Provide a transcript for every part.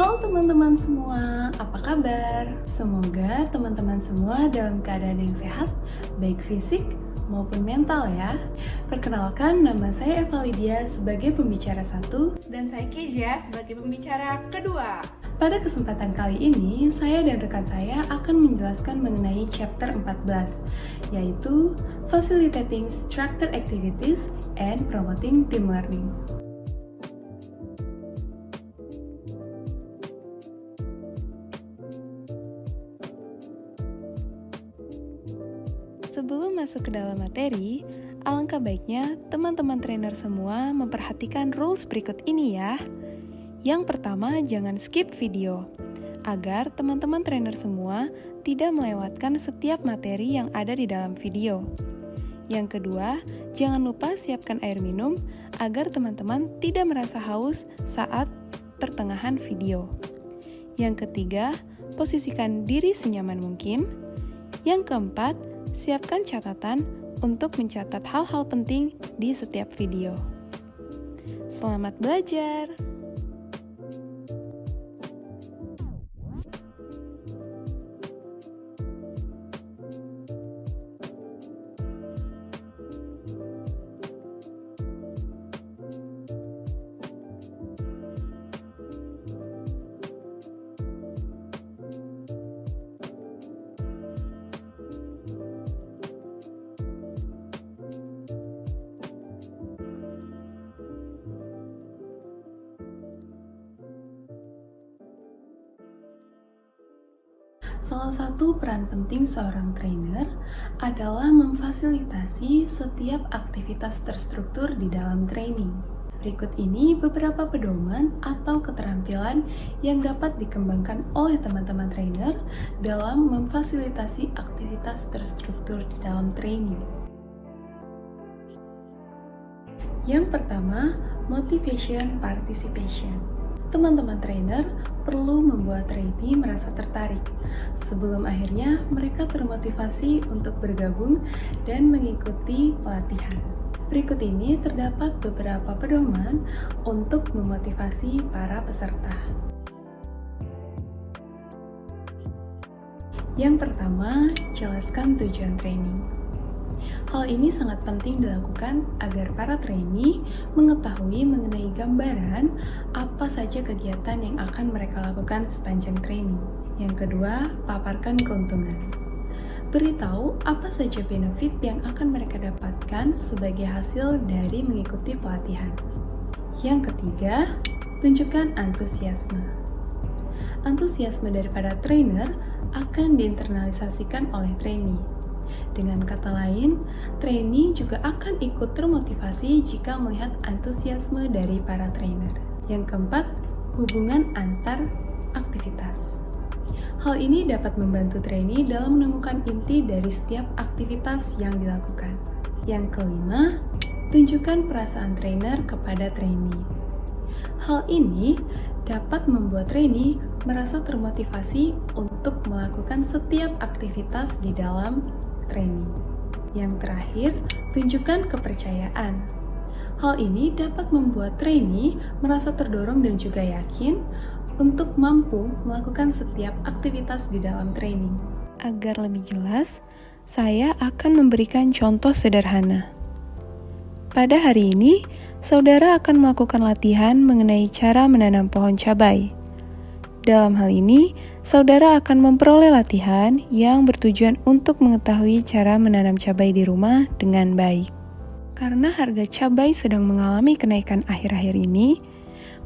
Halo teman-teman semua, apa kabar? Semoga teman-teman semua dalam keadaan yang sehat, baik fisik maupun mental ya. Perkenalkan, nama saya Eva Lydia sebagai pembicara 1 dan saya Kezia sebagai pembicara kedua. Pada kesempatan kali ini, saya dan rekan saya akan menjelaskan mengenai chapter 14, yaitu Facilitating Structured Activities and Promoting Team Learning. Sebelum masuk ke dalam materi, alangkah baiknya teman-teman trainer semua memperhatikan rules berikut ini ya. Yang pertama, jangan skip video, agar teman-teman trainer semua tidak melewatkan setiap materi yang ada di dalam video. Yang kedua, jangan lupa siapkan air minum, agar teman-teman tidak merasa haus saat pertengahan video. Yang ketiga, posisikan diri senyaman mungkin. Yang keempat, siapkan catatan untuk mencatat hal-hal penting di setiap video. Selamat belajar! Salah satu peran penting seorang trainer adalah memfasilitasi setiap aktivitas terstruktur di dalam training. Berikut ini beberapa pedoman atau keterampilan yang dapat dikembangkan oleh teman-teman trainer dalam memfasilitasi aktivitas terstruktur di dalam training. Yang pertama, motivation participation. Teman-teman trainer perlu membuat trainee merasa tertarik sebelum akhirnya mereka termotivasi untuk bergabung dan mengikuti pelatihan. Berikut ini terdapat beberapa pedoman untuk memotivasi para peserta. Yang pertama, jelaskan tujuan training. Hal ini sangat penting dilakukan agar para trainee mengetahui mengenai gambaran apa saja kegiatan yang akan mereka lakukan sepanjang training. Yang kedua, paparkan keuntungan. Beritahu apa saja benefit yang akan mereka dapatkan sebagai hasil dari mengikuti pelatihan. Yang ketiga, tunjukkan antusiasme. Antusiasme daripada trainer akan diinternalisasikan oleh trainee. Dengan kata lain, trainee juga akan ikut termotivasi jika melihat antusiasme dari para trainer. Yang keempat, hubungan antar aktivitas. Hal ini dapat membantu trainee dalam menemukan inti dari setiap aktivitas yang dilakukan. Yang kelima, tunjukkan perasaan trainer kepada trainee. Hal ini dapat membuat trainee merasa termotivasi untuk melakukan setiap aktivitas di dalam training. Yang terakhir, tunjukkan kepercayaan. Hal ini dapat membuat trainee merasa terdorong dan juga yakin untuk mampu melakukan setiap aktivitas di dalam training. Agar lebih jelas, saya akan memberikan contoh sederhana. Pada hari ini, saudara akan melakukan latihan mengenai cara menanam pohon cabai. Dalam hal ini, saudara akan memperoleh latihan yang bertujuan untuk mengetahui cara menanam cabai di rumah dengan baik. Karena harga cabai sedang mengalami kenaikan akhir-akhir ini,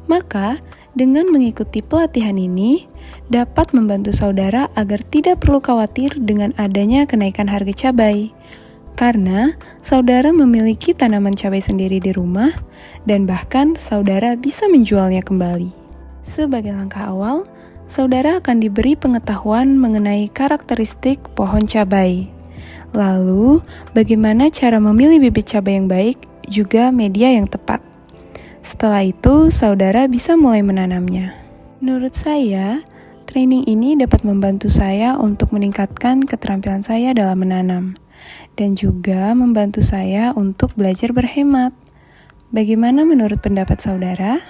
maka dengan mengikuti pelatihan ini dapat membantu saudara agar tidak perlu khawatir dengan adanya kenaikan harga cabai. Karena saudara memiliki tanaman cabai sendiri di rumah dan bahkan saudara bisa menjualnya kembali. Sebagai langkah awal, saudara akan diberi pengetahuan mengenai karakteristik pohon cabai. Lalu, bagaimana cara memilih bibit cabai yang baik, juga media yang tepat. Setelah itu, saudara bisa mulai menanamnya. Menurut saya, training ini dapat membantu saya untuk meningkatkan keterampilan saya dalam menanam, dan juga membantu saya untuk belajar berhemat. Bagaimana menurut pendapat saudara?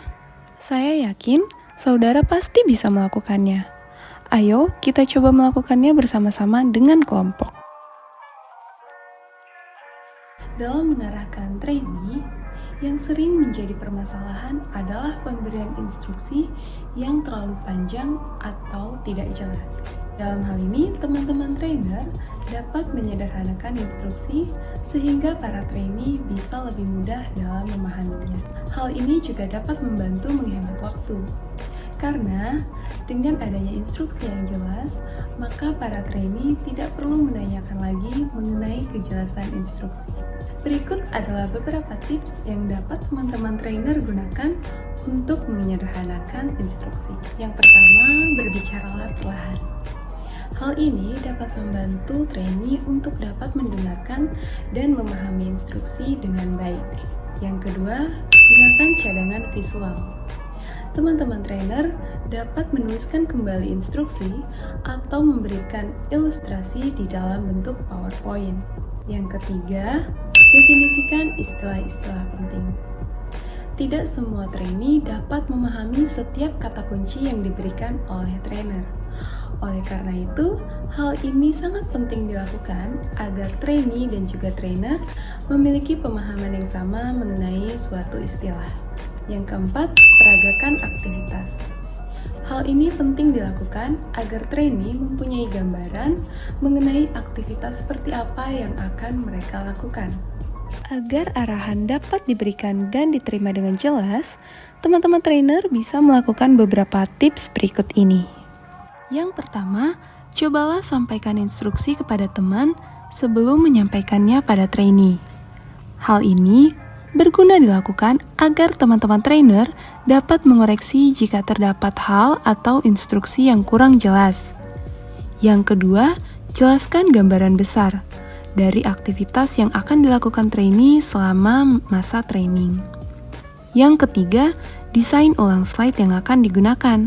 Saya yakin saudara pasti bisa melakukannya. Ayo, kita coba melakukannya bersama-sama dengan kelompok. Dalam mengarahkan trainee, yang sering menjadi permasalahan adalah pemberian instruksi yang terlalu panjang atau tidak jelas. Dalam hal ini, teman-teman trainer dapat menyederhanakan instruksi sehingga para trainee bisa lebih mudah dalam memahaminya. Hal ini juga dapat membantu menghemat waktu. Karena dengan adanya instruksi yang jelas, maka para trainee tidak perlu menanyakan lagi mengenai kejelasan instruksi. Berikut adalah beberapa tips yang dapat teman-teman trainer gunakan untuk menyederhanakan instruksi. Yang pertama, berbicaralah perlahan. Hal ini dapat membantu trainee untuk dapat mendengarkan dan memahami instruksi dengan baik. Yang kedua, gunakan cadangan visual. Teman-teman trainer dapat menuliskan kembali instruksi atau memberikan ilustrasi di dalam bentuk PowerPoint. Yang ketiga, definisikan istilah-istilah penting. Tidak semua trainee dapat memahami setiap kata kunci yang diberikan oleh trainer. Oleh karena itu, hal ini sangat penting dilakukan agar trainee dan juga trainer memiliki pemahaman yang sama mengenai suatu istilah. Yang keempat, peragakan aktivitas. Hal ini penting dilakukan agar trainee mempunyai gambaran mengenai aktivitas seperti apa yang akan mereka lakukan. Agar arahan dapat diberikan dan diterima dengan jelas, teman-teman trainer bisa melakukan beberapa tips berikut ini. Yang pertama, cobalah sampaikan instruksi kepada teman sebelum menyampaikannya pada trainee. Hal ini berguna dilakukan agar teman-teman trainer dapat mengoreksi jika terdapat hal atau instruksi yang kurang jelas. Yang kedua, jelaskan gambaran besar dari aktivitas yang akan dilakukan trainee selama masa training. Yang ketiga, desain ulang slide yang akan digunakan.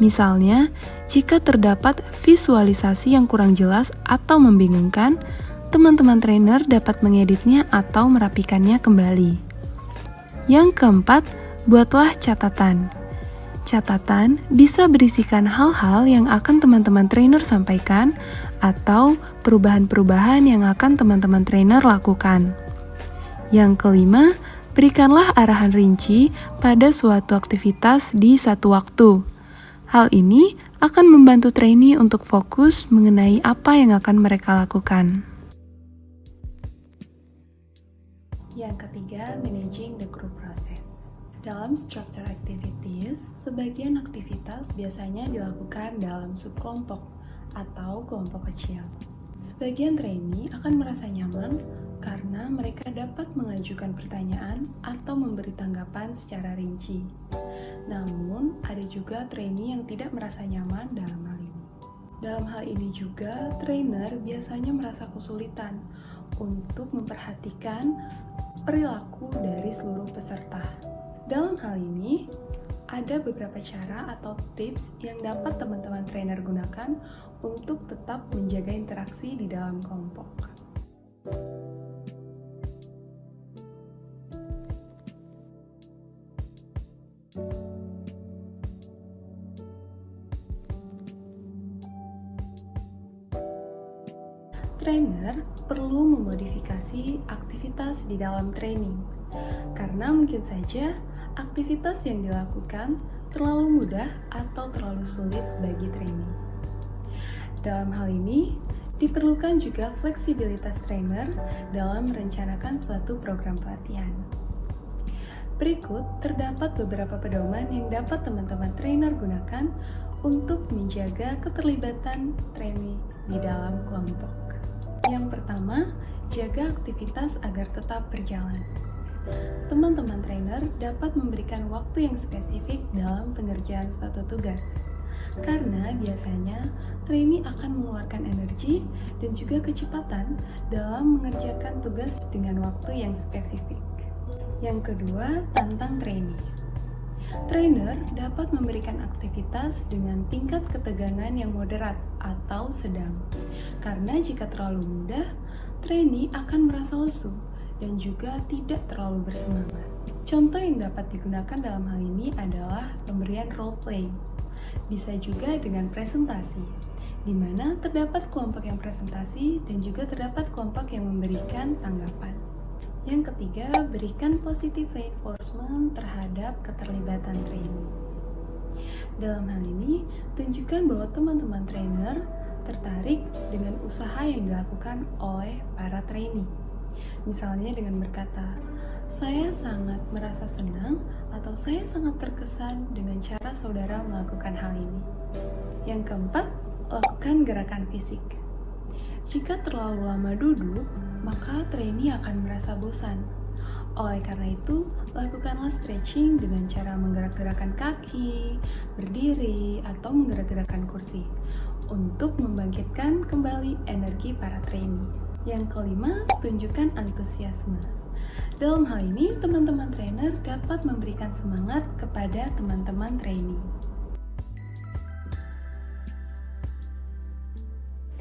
Misalnya, jika terdapat visualisasi yang kurang jelas atau membingungkan, teman-teman trainer dapat mengeditnya atau merapikannya kembali. Yang keempat, buatlah catatan. Catatan bisa berisikan hal-hal yang akan teman-teman trainer sampaikan atau perubahan-perubahan yang akan teman-teman trainer lakukan. Yang kelima, berikanlah arahan rinci pada suatu aktivitas di satu waktu. Hal ini akan membantu trainee untuk fokus mengenai apa yang akan mereka lakukan. Yang ketiga, managing the group process. Dalam structure activities, sebagian aktivitas biasanya dilakukan dalam subkelompok atau kelompok kecil. Sebagian trainee akan merasa nyaman karena mereka dapat mengajukan pertanyaan atau memberi tanggapan secara rinci. Namun, ada juga trainee yang tidak merasa nyaman dalam hal ini. Dalam hal ini juga, trainer biasanya merasa kesulitan untuk memperhatikan perilaku dari seluruh peserta. Dalam hal ini, ada beberapa cara atau tips yang dapat teman-teman trainer gunakan untuk tetap menjaga interaksi di dalam kelompok. Trainer perlu memodifikasi aktivitas di dalam training, karena mungkin saja aktivitas yang dilakukan terlalu mudah atau terlalu sulit bagi trainee. Dalam hal ini, diperlukan juga fleksibilitas trainer dalam merencanakan suatu program pelatihan. Berikut terdapat beberapa pedoman yang dapat teman-teman trainer gunakan untuk menjaga keterlibatan trainee di dalam kelompok. Yang pertama, jaga aktivitas agar tetap berjalan. Teman-teman trainer dapat memberikan waktu yang spesifik dalam pengerjaan suatu tugas, karena biasanya trainee akan mengeluarkan energi dan juga kecepatan dalam mengerjakan tugas dengan waktu yang spesifik. Yang kedua, tantang trainee. Trainer dapat memberikan aktivitas dengan tingkat ketegangan yang moderat atau sedang, karena jika terlalu mudah, trainee akan merasa lesu dan juga tidak terlalu bersemangat. Contoh yang dapat digunakan dalam hal ini adalah pemberian role play. Bisa juga dengan presentasi, di mana terdapat kelompok yang presentasi dan juga terdapat kelompok yang memberikan tanggapan. Yang ketiga, berikan positive reinforcement terhadap keterlibatan trainee. Dalam hal ini, tunjukkan bahwa teman-teman trainer tertarik dengan usaha yang dilakukan oleh para trainee. Misalnya dengan berkata, "Saya sangat merasa senang" atau "Saya sangat terkesan dengan cara saudara melakukan hal ini." Yang keempat, lakukan gerakan fisik. Jika terlalu lama duduk, maka trainee akan merasa bosan. Oleh karena itu, lakukanlah stretching dengan cara menggerak-gerakkan kaki, berdiri, atau menggerak-gerakkan kursi untuk membangkitkan kembali energi para trainee. Yang kelima, tunjukkan antusiasme. Dalam hal ini, teman-teman trainer dapat memberikan semangat kepada teman-teman trainee.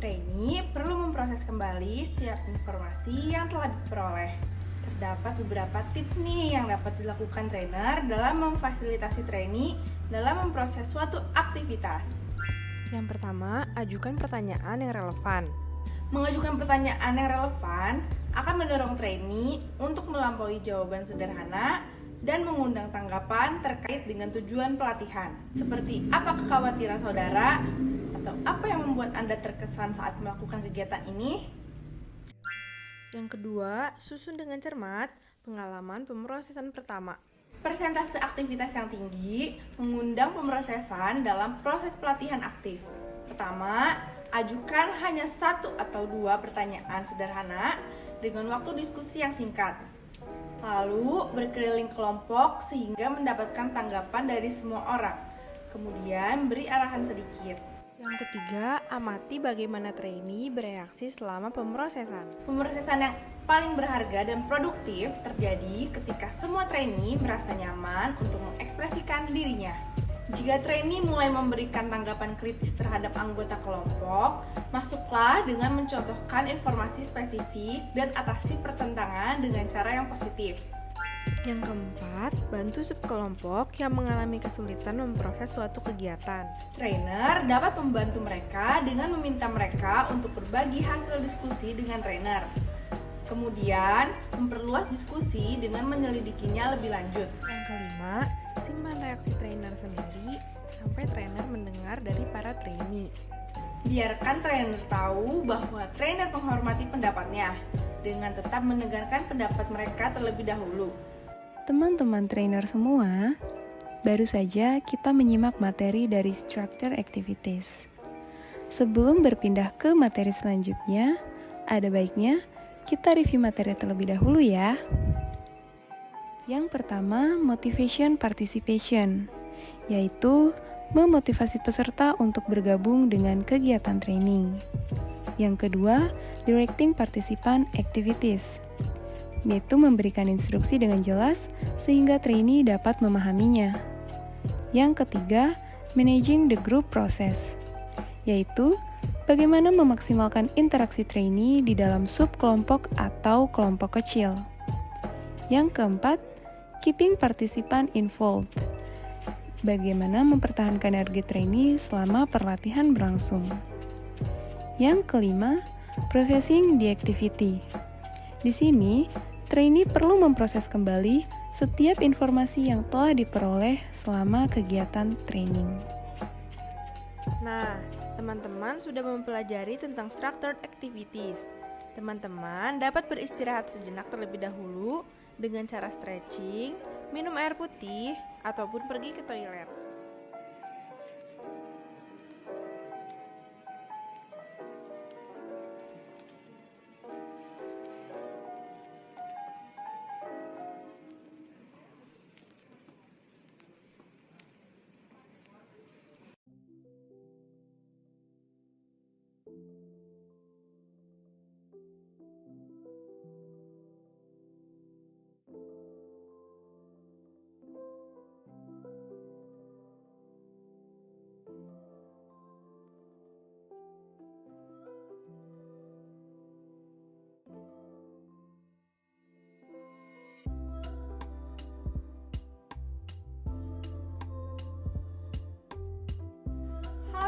Trainee perlu memproses kembali setiap informasi yang telah diperoleh. Terdapat beberapa tips nih yang dapat dilakukan trainer dalam memfasilitasi trainee dalam memproses suatu aktivitas. Yang pertama, ajukan pertanyaan yang relevan. Mengajukan pertanyaan yang relevan akan mendorong trainee untuk melampaui jawaban sederhana dan mengundang tanggapan terkait dengan tujuan pelatihan. Seperti apa kekhawatiran saudara, atau apa yang membuat Anda terkesan saat melakukan kegiatan ini? Yang kedua, susun dengan cermat pengalaman pemrosesan pertama. Persentase aktivitas yang tinggi mengundang pemrosesan dalam proses pelatihan aktif. Pertama, ajukan hanya 1 atau 2 pertanyaan sederhana dengan waktu diskusi yang singkat. Lalu, berkeliling kelompok sehingga mendapatkan tanggapan dari semua orang. Kemudian, beri arahan sedikit. Yang ketiga, amati bagaimana trainee bereaksi selama pemrosesan. Pemrosesan yang paling berharga dan produktif terjadi ketika semua trainee merasa nyaman untuk mengekspresikan dirinya. Jika trainee mulai memberikan tanggapan kritis terhadap anggota kelompok, masuklah dengan mencontohkan informasi spesifik dan atasi pertentangan dengan cara yang positif. Yang keempat, bantu subkelompok yang mengalami kesulitan memproses suatu kegiatan. Trainer dapat membantu mereka dengan meminta mereka untuk berbagi hasil diskusi dengan trainer. Kemudian, memperluas diskusi dengan menyelidikinya lebih lanjut. Yang kelima, simpan reaksi trainer sendiri sampai trainer mendengar dari para trainee. Biarkan trainer tahu bahwa trainer menghormati pendapatnya dengan tetap mendengarkan pendapat mereka terlebih dahulu. Teman-teman trainer semua, baru saja kita menyimak materi dari Structure Activities. Sebelum berpindah ke materi selanjutnya, ada baiknya kita review materi terlebih dahulu ya. Yang pertama, Motivation Participation, yaitu memotivasi peserta untuk bergabung dengan kegiatan training. Yang kedua, Directing Participant Activities, yaitu memberikan instruksi dengan jelas sehingga trainee dapat memahaminya. Yang ketiga, Managing the Group Process, yaitu bagaimana memaksimalkan interaksi trainee di dalam subkelompok atau kelompok kecil. Yang keempat, Keeping Participant Involved, bagaimana mempertahankan energi trainee selama perlatihan berlangsung. Yang kelima, Processing the Activity. Di sini, trainee perlu memproses kembali setiap informasi yang telah diperoleh selama kegiatan training. Nah, teman-teman sudah mempelajari tentang structured activities. Teman-teman dapat beristirahat sejenak terlebih dahulu dengan cara stretching, minum air putih, ataupun pergi ke toilet.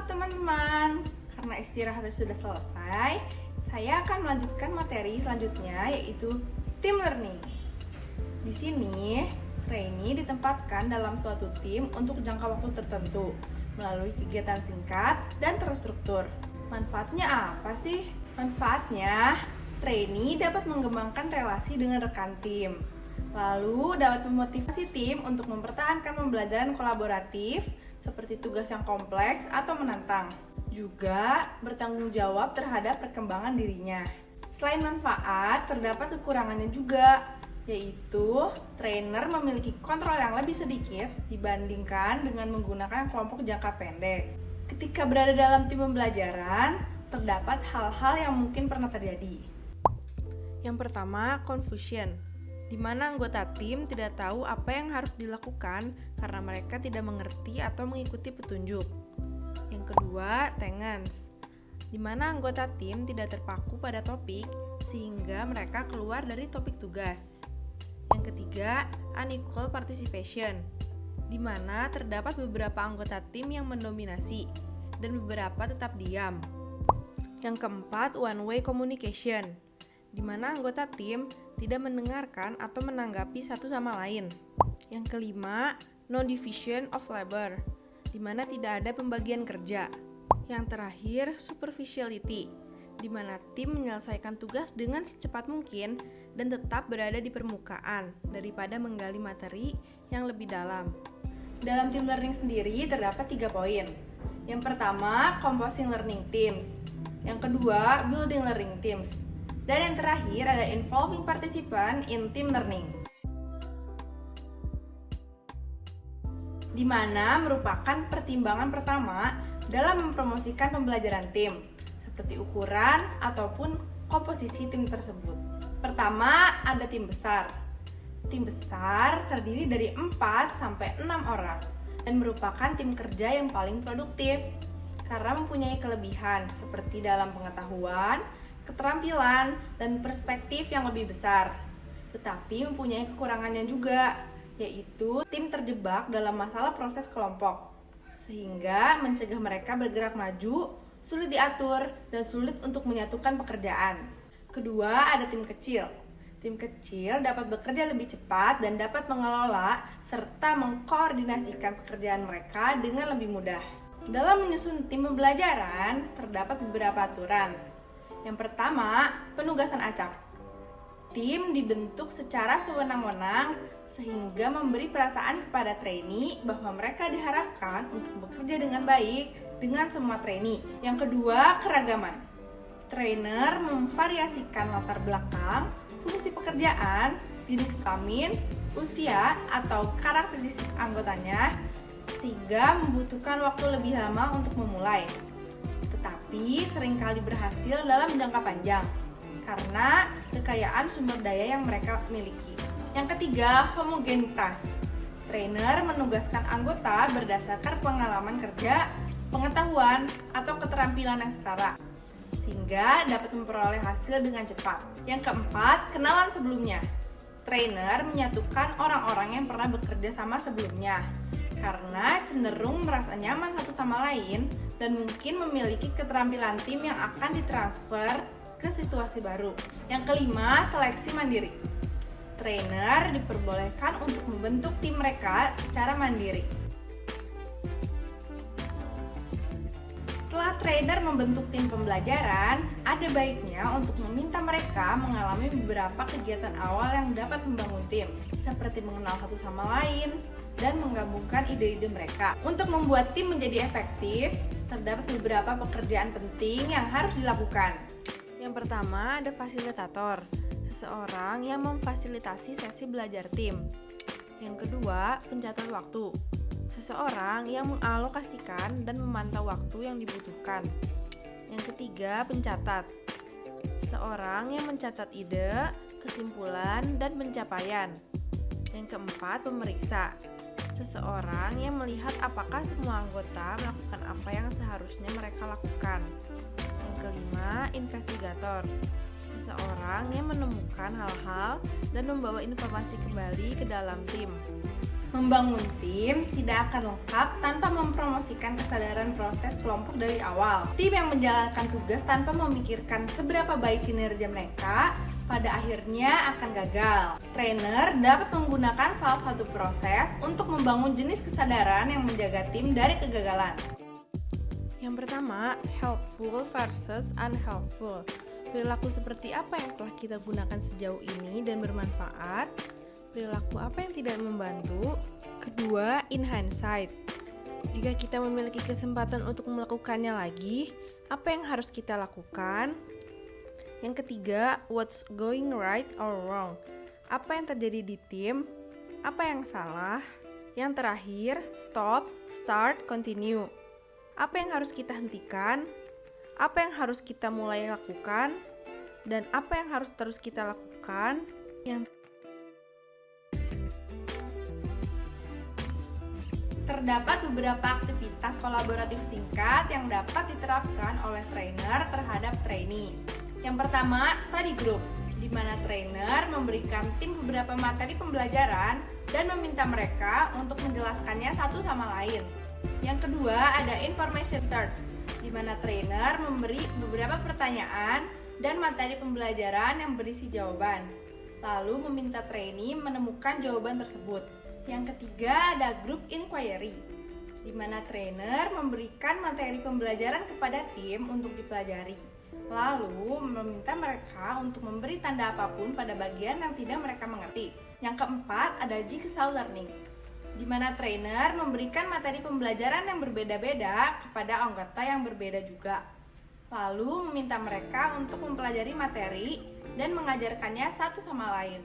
teman-teman, karena istirahatnya sudah selesai, saya akan melanjutkan materi selanjutnya yaitu team learning. Di sini, trainee ditempatkan dalam suatu tim untuk jangka waktu tertentu melalui kegiatan singkat dan terstruktur. Manfaatnya apa sih? Manfaatnya, trainee dapat mengembangkan relasi dengan rekan tim. Lalu dapat memotivasi tim untuk mempertahankan pembelajaran kolaboratif seperti tugas yang kompleks atau menantang. Juga bertanggung jawab terhadap perkembangan dirinya. Selain manfaat, terdapat kekurangannya juga, yaitu trainer memiliki kontrol yang lebih sedikit dibandingkan dengan menggunakan kelompok jangka pendek. Ketika berada dalam tim pembelajaran, terdapat hal-hal yang mungkin pernah terjadi. Yang pertama, confusion, di mana anggota tim tidak tahu apa yang harus dilakukan karena mereka tidak mengerti atau mengikuti petunjuk. Yang kedua, tangents, di mana anggota tim tidak terpaku pada topik sehingga mereka keluar dari topik tugas. Yang ketiga, unequal participation, di mana terdapat beberapa anggota tim yang mendominasi dan beberapa tetap diam. Yang keempat, one way communication, di mana anggota tim tidak mendengarkan atau menanggapi satu sama lain. Yang kelima, no division of labor, di mana tidak ada pembagian kerja. Yang terakhir, superficiality, di mana tim menyelesaikan tugas dengan secepat mungkin dan tetap berada di permukaan daripada menggali materi yang lebih dalam. Dalam team learning sendiri terdapat 3 poin. Yang pertama, composing learning teams. Yang kedua, building learning teams. Dan yang terakhir ada involving participant in team learning, di mana merupakan pertimbangan pertama dalam mempromosikan pembelajaran tim, seperti ukuran ataupun komposisi tim tersebut. Pertama, ada tim besar. Tim besar terdiri dari 4-6 orang dan merupakan tim kerja yang paling produktif karena mempunyai kelebihan seperti dalam pengetahuan, keterampilan, dan perspektif yang lebih besar. Tetapi mempunyai kekurangannya juga, yaitu tim terjebak dalam masalah proses kelompok, sehingga mencegah mereka bergerak maju, sulit diatur, dan sulit untuk menyatukan pekerjaan. Kedua, ada tim kecil. Tim kecil dapat bekerja lebih cepat dan dapat mengelola serta mengkoordinasikan pekerjaan mereka dengan lebih mudah. Dalam menyusun tim pembelajaran, terdapat beberapa aturan. Yang pertama, penugasan acak. Tim dibentuk secara sewenang-wenang sehingga memberi perasaan kepada trainee bahwa mereka diharapkan untuk bekerja dengan baik dengan semua trainee. Yang kedua, keragaman. Trainer memvariasikan latar belakang, fungsi pekerjaan, jenis kelamin, usia, atau karakteristik anggotanya sehingga membutuhkan waktu lebih lama untuk memulai. Tetapi seringkali berhasil dalam jangka panjang karena kekayaan sumber daya yang mereka miliki. Yang ketiga, homogenitas. Trainer menugaskan anggota berdasarkan pengalaman kerja, pengetahuan, atau keterampilan yang setara, sehingga dapat memperoleh hasil dengan cepat. Yang keempat, kenalan sebelumnya. Trainer menyatukan orang-orang yang pernah bekerja sama sebelumnya, karena cenderung merasa nyaman satu sama lain dan mungkin memiliki keterampilan tim yang akan ditransfer ke situasi baru. Yang kelima, seleksi mandiri. Trainer diperbolehkan untuk membentuk tim mereka secara mandiri. Setelah trainer membentuk tim pembelajaran, ada baiknya untuk meminta mereka mengalami beberapa kegiatan awal yang dapat membangun tim, seperti mengenal satu sama lain dan menggabungkan ide-ide mereka. Untuk membuat tim menjadi efektif, terdapat beberapa pekerjaan penting yang harus dilakukan. Yang pertama, ada fasilitator, seseorang yang memfasilitasi sesi belajar tim. Yang kedua, pencatat waktu, seseorang yang mengalokasikan dan memantau waktu yang dibutuhkan. Yang ketiga, pencatat, seorang yang mencatat ide, kesimpulan, dan pencapaian. Yang keempat, pemeriksa, seseorang yang melihat apakah semua anggota melakukan apa yang seharusnya mereka lakukan. Yang kelima, investigator, seseorang yang menemukan hal-hal dan membawa informasi kembali ke dalam tim. Membangun tim tidak akan lengkap tanpa mempromosikan kesadaran proses kelompok dari awal. Tim yang menjalankan tugas tanpa memikirkan seberapa baik kinerja mereka, pada akhirnya akan gagal. Trainer dapat menggunakan salah satu proses untuk membangun jenis kesadaran yang menjaga tim dari kegagalan. Yang pertama, helpful versus unhelpful. Perilaku seperti apa yang telah kita gunakan sejauh ini dan bermanfaat? Perilaku apa yang tidak membantu? Kedua, in hindsight. Jika kita memiliki kesempatan untuk melakukannya lagi, apa yang harus kita lakukan? Yang ketiga, what's going right or wrong? Apa yang terjadi di tim? Apa yang salah? Yang terakhir, stop, start, continue. Apa yang harus kita hentikan? Apa yang harus kita mulai lakukan? Dan apa yang harus terus kita lakukan? Terdapat beberapa aktivitas kolaboratif singkat yang dapat diterapkan oleh trainer terhadap trainee. Yang pertama, study group, di mana trainer memberikan tim beberapa materi pembelajaran dan meminta mereka untuk menjelaskannya satu sama lain. Yang kedua, ada information search, di mana trainer memberi beberapa pertanyaan dan materi pembelajaran yang berisi jawaban, lalu meminta trainee menemukan jawaban tersebut. Yang ketiga, ada group inquiry, di mana trainer memberikan materi pembelajaran kepada tim untuk dipelajari, lalu meminta mereka untuk memberi tanda apapun pada bagian yang tidak mereka mengerti. Yang keempat, ada jigsaw learning, di mana trainer memberikan materi pembelajaran yang berbeda-beda kepada anggota yang berbeda juga, lalu meminta mereka untuk mempelajari materi dan mengajarkannya satu sama lain.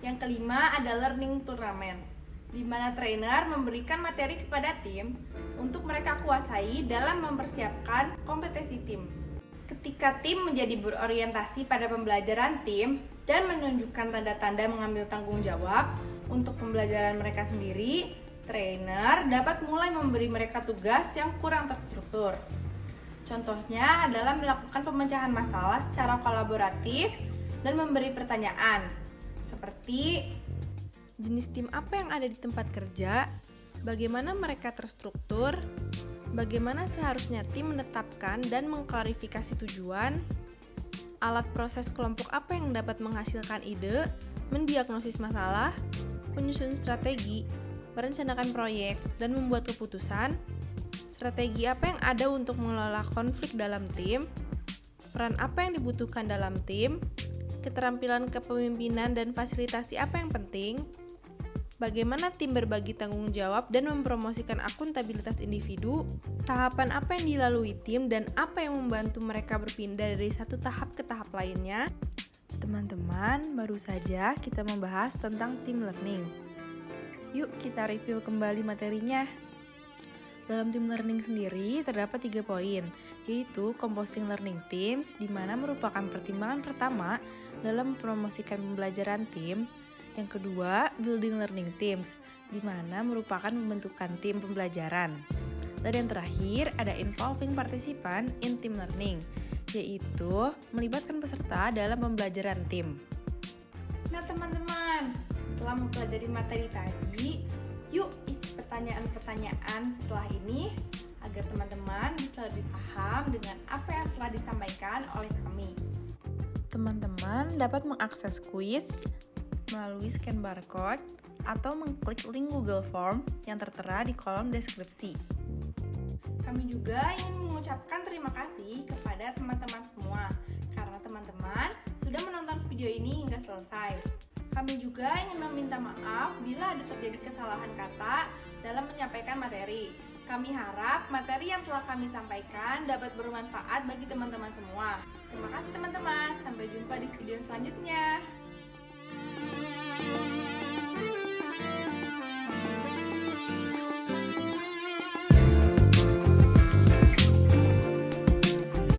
Yang kelima, ada learning tournament, di mana trainer memberikan materi kepada tim untuk mereka kuasai dalam mempersiapkan kompetisi tim. Ketika tim menjadi berorientasi pada pembelajaran tim dan menunjukkan tanda-tanda mengambil tanggung jawab untuk pembelajaran mereka sendiri, trainer dapat mulai memberi mereka tugas yang kurang terstruktur. Contohnya adalah melakukan pemecahan masalah secara kolaboratif dan memberi pertanyaan, seperti Jenis tim apa yang ada di tempat kerja? Bagaimana mereka terstruktur? Bagaimana seharusnya tim menetapkan dan mengklarifikasi tujuan? Alat proses kelompok apa yang dapat menghasilkan ide, mendiagnosis masalah, menyusun strategi, merencanakan proyek, dan membuat keputusan? Strategi apa yang ada untuk mengelola konflik dalam tim? Peran apa yang dibutuhkan dalam tim? Keterampilan kepemimpinan dan fasilitasi apa yang penting? Bagaimana tim berbagi tanggung jawab dan mempromosikan akuntabilitas individu? Tahapan apa yang dilalui tim dan apa yang membantu mereka berpindah dari satu tahap ke tahap lainnya? Teman-teman, baru saja kita membahas tentang team learning. Yuk kita review kembali materinya. Dalam team learning sendiri terdapat 3 poin, yaitu composing learning teams, di mana merupakan pertimbangan pertama dalam mempromosikan pembelajaran tim. Yang kedua, building learning teams, di mana merupakan pembentukan tim pembelajaran. Dan yang terakhir, ada involving participant in team learning, yaitu melibatkan peserta dalam pembelajaran tim. Nah teman-teman, setelah mempelajari materi tadi, yuk isi pertanyaan-pertanyaan setelah ini agar teman-teman bisa lebih paham dengan apa yang telah disampaikan oleh kami. Teman-teman dapat mengakses kuis melalui scan barcode atau mengklik link Google Form yang tertera di kolom deskripsi. Kami juga ingin mengucapkan terima kasih kepada teman-teman semua karena teman-teman sudah menonton video ini hingga selesai. Kami juga ingin meminta maaf bila ada terjadi kesalahan kata dalam menyampaikan materi. Kami harap materi yang telah kami sampaikan dapat bermanfaat bagi teman-teman semua. Terima kasih teman-teman, sampai jumpa di video selanjutnya.